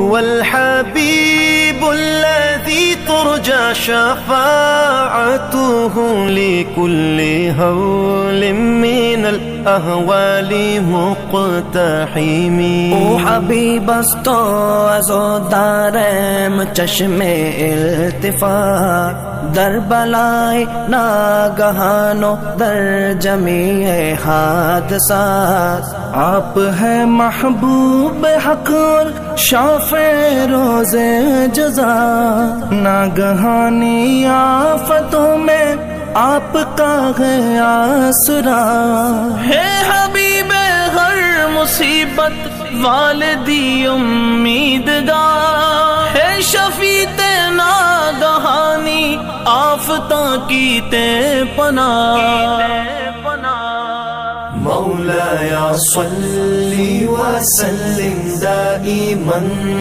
هو الحبيب الذي ترجى شفاعته لكل هول من الأهوال مقتحم. او حبیب است از و دارم چشم التفات در بلای ناگہان و در جمیع حادثات. آپ ہیں محبوب حق اور شافع روز جزا، ناگہانی آفتوں میں آپ کا ہے آسرا. ہے حبیب ہر مصیبت والدی امیدگار، ہے شفیع ناگہانی آفتاں کی تے پناہ. مولاي صل وسلم دائما